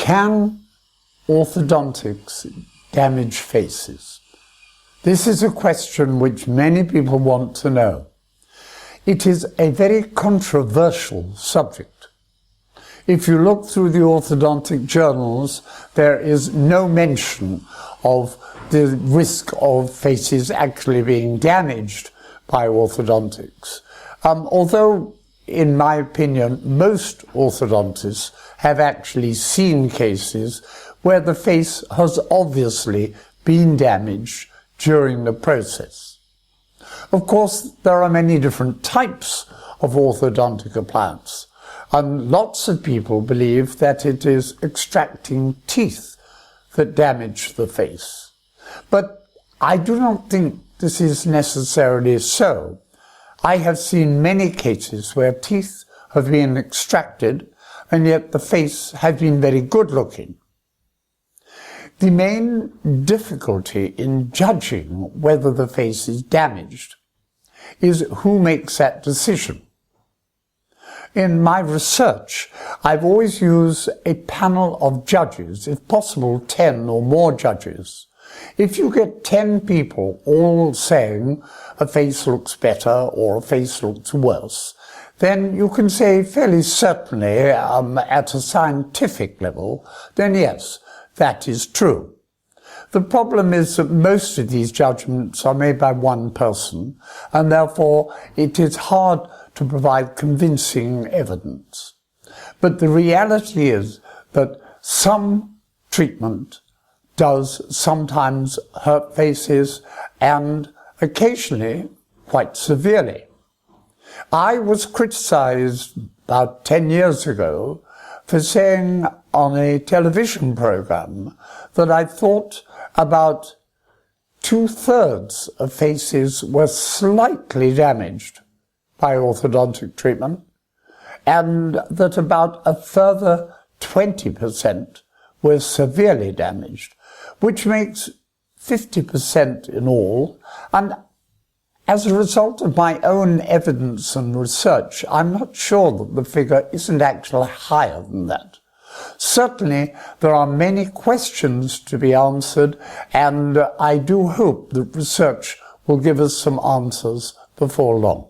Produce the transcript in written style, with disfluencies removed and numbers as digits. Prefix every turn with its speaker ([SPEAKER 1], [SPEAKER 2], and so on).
[SPEAKER 1] Can orthodontics damage faces? This is a question which many people want to know. It is a very controversial subject. If you look through the orthodontic journals, there is no mention of the risk of faces actually being damaged by orthodontics. Although, in my opinion, most orthodontists have actually seen cases where the face has obviously been damaged during the process. Of course, there are many different types of orthodontic appliance, and lots of people believe that it is extracting teeth that damage the face. But I do not think this is necessarily so. I have seen many cases where teeth have been extracted and yet the face has been very good looking. The main difficulty in judging whether the face is damaged is who makes that decision. In my research, I've always used a panel of judges, if possible 10 or more judges. If you get 10 people all saying a face looks better or a face looks worse, then you can say fairly certainly at a scientific level, then yes, that is true. The problem is that most of these judgments are made by one person, and therefore it is hard to provide convincing evidence. But the reality is that some treatment does sometimes hurt faces, and occasionally quite severely. I was criticized about 10 years ago for saying on a television program that I thought about 2/3 of faces were slightly damaged by orthodontic treatment, and that about a further 20% were severely damaged, which makes 50% in all. And as a result of my own evidence and research, I'm not sure that the figure isn't actually higher than that. Certainly, there are many questions to be answered, and I do hope that research will give us some answers before long.